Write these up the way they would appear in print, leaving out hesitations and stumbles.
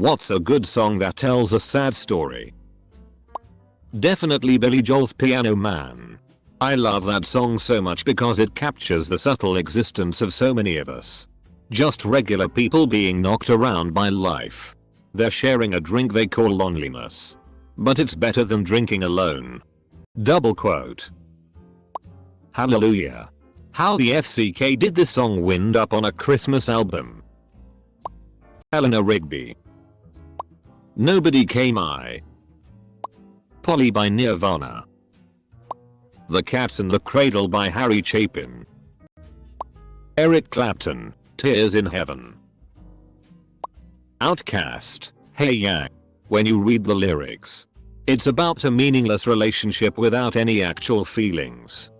What's a good song that tells a sad story? Definitely Billy Joel's Piano Man. I love that song so much because it captures the subtle existence of so many of us. Just regular people being knocked around by life. They're sharing a drink they call loneliness. But it's better than drinking alone. Double quote. Hallelujah. How the FCK did this song wind up on a Christmas album? Eleanor Rigby. Nobody Came I. Polly by Nirvana. The Cat's in the Cradle by Harry Chapin. Eric Clapton, Tears in Heaven. Outcast, Hey Ya. When you read the lyrics, it's about a meaningless relationship without any actual feelings.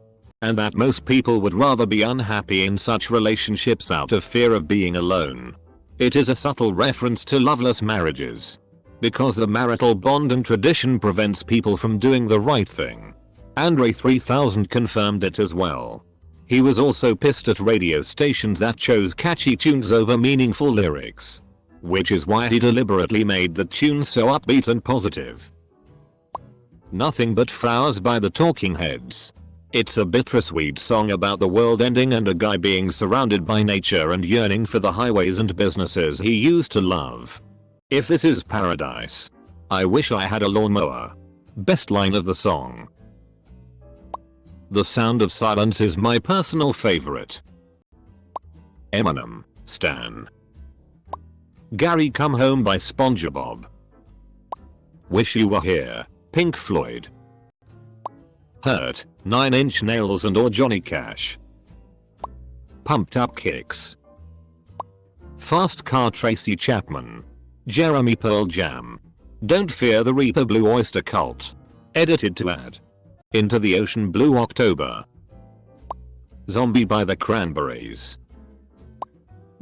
And that most people would rather be unhappy in such relationships out of fear of being alone. It is a subtle reference to loveless marriages. Because the marital bond and tradition prevents people from doing the right thing. Andre 3000 confirmed it as well. He was also pissed at radio stations that chose catchy tunes over meaningful lyrics. Which is why he deliberately made the tune so upbeat and positive. Nothing But Flowers by the Talking Heads. It's a bittersweet song about the world ending and a guy being surrounded by nature and yearning for the highways and businesses he used to love. If this is paradise, I wish I had a lawnmower. Best line of the song. The Sound of Silence is my personal favorite. Eminem, Stan. Gary Come Home by SpongeBob. Wish You Were Here, Pink Floyd. Hurt, 9 Inch Nails and or Johnny Cash. Pumped Up Kicks. Fast Car Tracy Chapman. Jeremy Pearl Jam. Don't Fear the Reaper Blue Oyster Cult. Edited to add. Into the Ocean Blue October. Zombie by the Cranberries.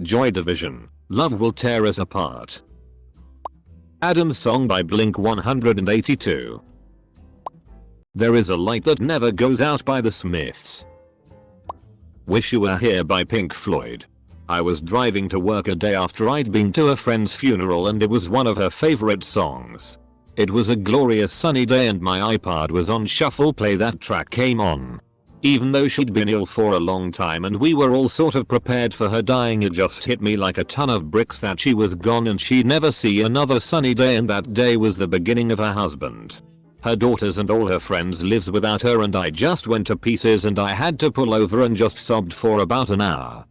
Joy Division. Love Will Tear Us Apart. Adam's Song by Blink 182. There Is a Light That Never Goes Out by the Smiths. Wish You Were Here by Pink Floyd. I was driving to work a day after I'd been to a friend's funeral and it was one of her favorite songs. It was a glorious sunny day and my iPod was on shuffle play. That track came on. Even though she'd been ill for a long time and we were all sort of prepared for her dying, it just hit me like a ton of bricks that she was gone and she'd never see another sunny day, and that day was the beginning of her husband. Her daughters and all her friends lives without her, and I just went to pieces and I had to pull over and just sobbed for about an hour.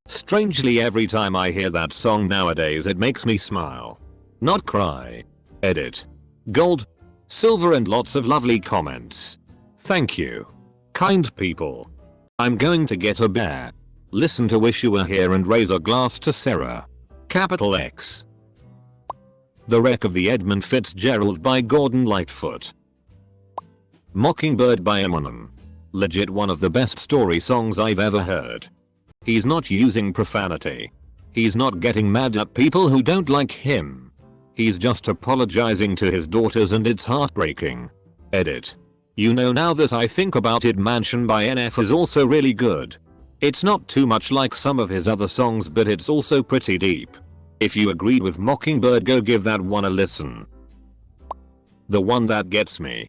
Strangely, every time I hear that song nowadays it makes me smile. Not cry. Edit. Gold. Silver and lots of lovely comments. Thank you. Kind people. I'm going to get a bear. Listen to Wish You Were Here and raise a glass to Sarah. Capital X. The Wreck of the Edmund Fitzgerald by Gordon Lightfoot. Mockingbird by Eminem. Legit one of the best story songs I've ever heard. He's not using profanity. He's not getting mad at people who don't like him. He's just apologizing to his daughters and it's heartbreaking. Edit. You know, now that I think about it, Mansion by NF is also really good. It's not too much like some of his other songs, but it's also pretty deep. If you agreed with Mockingbird, go give that one a listen. The one that gets me,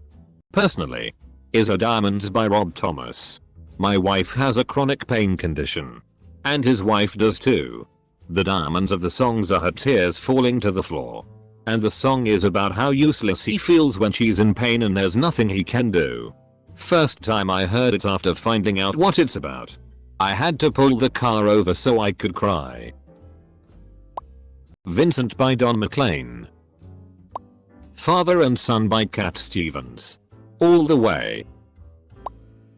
personally, is A Diamonds by Rob Thomas. My wife has a chronic pain condition. And his wife does too. The diamonds of the songs are her tears falling to the floor. And the song is about how useless he feels when she's in pain and there's nothing he can do. First time I heard it after finding out what it's about, I had to pull the car over so I could cry. Vincent by Don McLean. Father and Son by Cat Stevens. All the Way.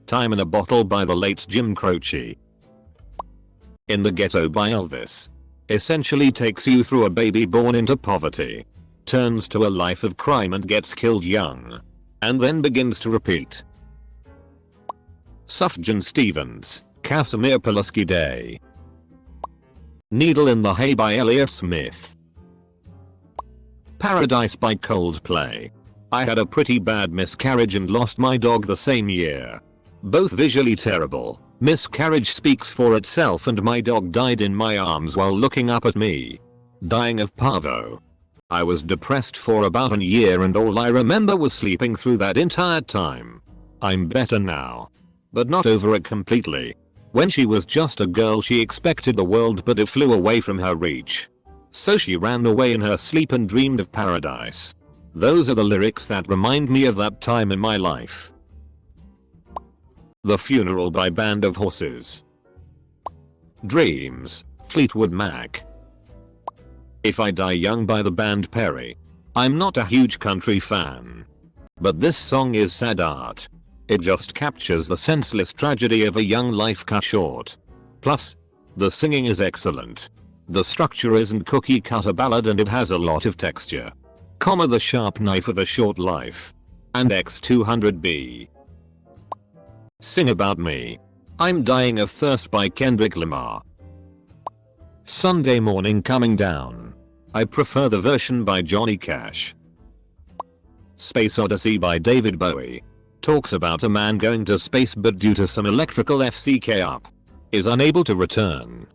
Time in a Bottle by the late Jim Croce. In the Ghetto by Elvis. Essentially takes you through a baby born into poverty, turns to a life of crime and gets killed young, and then begins to repeat. Sufjan Stevens, Casimir Pulaski Day. Needle in the Hay by Elliott Smith. Paradise by Coldplay. I had a pretty bad miscarriage and lost my dog the same year. Both visually terrible. Miscarriage speaks for itself and my dog died in my arms while looking up at me. Dying of parvo. I was depressed for about a year and all I remember was sleeping through that entire time. I'm better now. But not over it completely. When she was just a girl she expected the world but it flew away from her reach. So she ran away in her sleep and dreamed of paradise. Those are the lyrics that remind me of that time in my life. The Funeral by Band of Horses. Dreams, Fleetwood Mac. If I Die Young by the band Perry. I'm not a huge country fan. But this song is sad art. It just captures the senseless tragedy of a young life cut short. Plus, the singing is excellent. The structure isn't cookie cutter ballad and it has a lot of texture. The sharp knife of a short life. And X200B. Sing About Me. I'm Dying of Thirst by Kendrick Lamar. Sunday Morning Coming Down. I prefer the version by Johnny Cash. Space Odyssey by David Bowie. Talks about a man going to space but due to some electrical FCK up, is unable to return.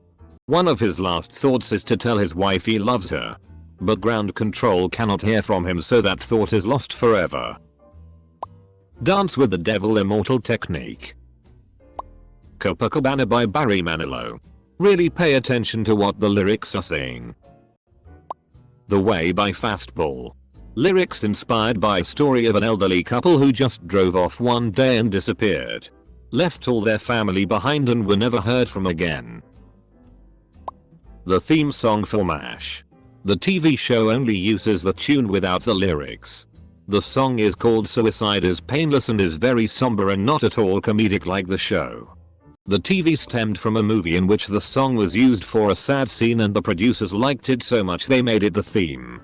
One of his last thoughts is to tell his wife he loves her. But ground control cannot hear from him so that thought is lost forever. Dance with the Devil Immortal Technique. Copacabana by Barry Manilow. Really pay attention to what the lyrics are saying. The Way by Fastball. Lyrics inspired by a story of an elderly couple who just drove off one day and disappeared. Left all their family behind and were never heard from again. The theme song for MASH. The TV show only uses the tune without the lyrics. The song is called Suicide is Painless and is very somber and not at all comedic like the show. The TV stemmed from a movie in which the song was used for a sad scene and the producers liked it so much they made it the theme.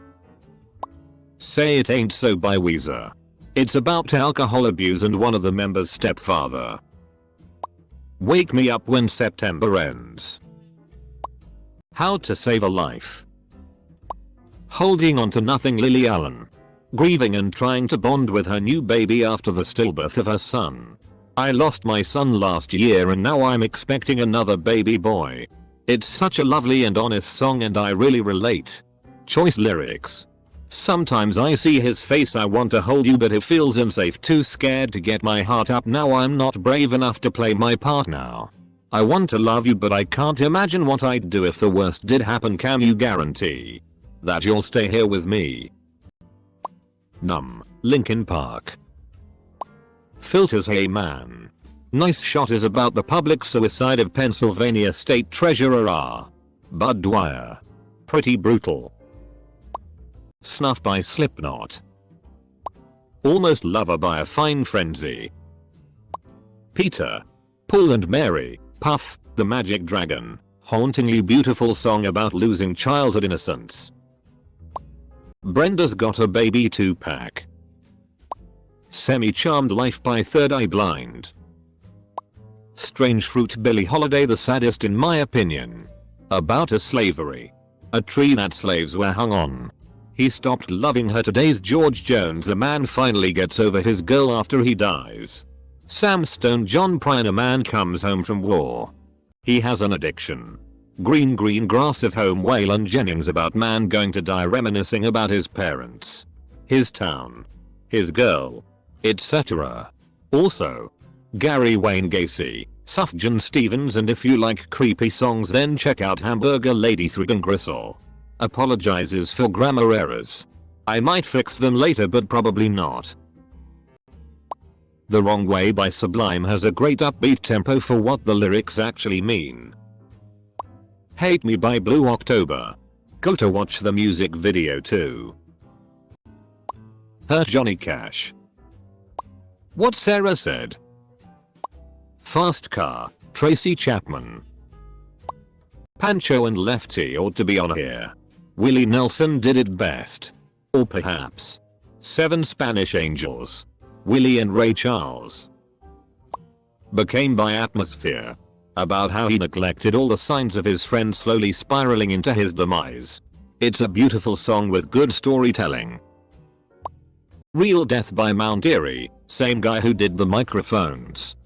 Say It Ain't So by Weezer. It's about alcohol abuse and one of the members' stepfather. Wake Me Up When September Ends. How to Save a Life. Holding On to Nothing Lily Allen. Grieving and trying to bond with her new baby after the stillbirth of her son. I lost my son last year and now I'm expecting another baby boy. It's such a lovely and honest song and I really relate. Choice lyrics. Sometimes I see his face I want to hold you but it feels unsafe, too scared to get my heart up now, I'm not brave enough to play my part now. I want to love you but I can't imagine what I'd do if the worst did happen, can you guarantee that you'll stay here with me? Numb, Linkin Park. Filters Hey Man. Nice Shot is about the public suicide of Pennsylvania State Treasurer R. Bud Dwyer. Pretty brutal. Snuff by Slipknot. Almost Lover by A Fine Frenzy. Peter, Paul and Mary, Puff, the Magic Dragon. Hauntingly beautiful song about losing childhood innocence. Brenda's Got a Baby 2-pack. Semi-Charmed Life by Third Eye Blind. Strange Fruit, Billie Holiday, the saddest in my opinion. About a slavery. A tree that slaves were hung on. He stopped loving her. Today's George Jones, a man finally gets over his girl after he dies. Sam Stone, John Prine, a man comes home from war. He has an addiction. Green Grass of Home, Waylon Jennings, about man going to die reminiscing about his parents. His town. His girl. Etc. Also, Gary Wayne Gacy, Sufjan Stevens, and if you like creepy songs then check out Hamburger Lady. Thrigan Gristle apologizes for grammar errors. I might fix them later but probably not. The Wrong Way by Sublime has a great upbeat tempo for what the lyrics actually mean. Hate Me by Blue October. Go to watch the music video too. Hurt Johnny Cash. What Sarah Said. Fast Car, Tracy Chapman. Pancho and Lefty ought to be on here. Willie Nelson Did It Best. Or perhaps Seven Spanish Angels. Willie and Ray Charles. Became by Atmosphere. About how he neglected all the signs of his friend slowly spiraling into his demise. It's a beautiful song with good storytelling. Real Death by Mount Eerie, same guy who did the microphones.